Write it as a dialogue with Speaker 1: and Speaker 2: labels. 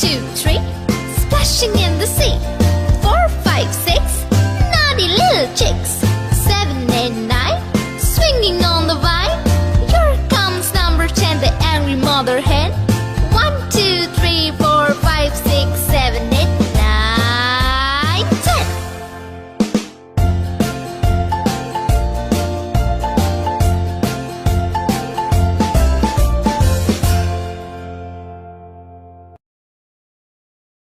Speaker 1: 2, 3, splashing in the sea. 4, 5, 6, naughty little chicks. 7, 8, 9, swinging on the vine. Here comes number 10, the angry mother hen.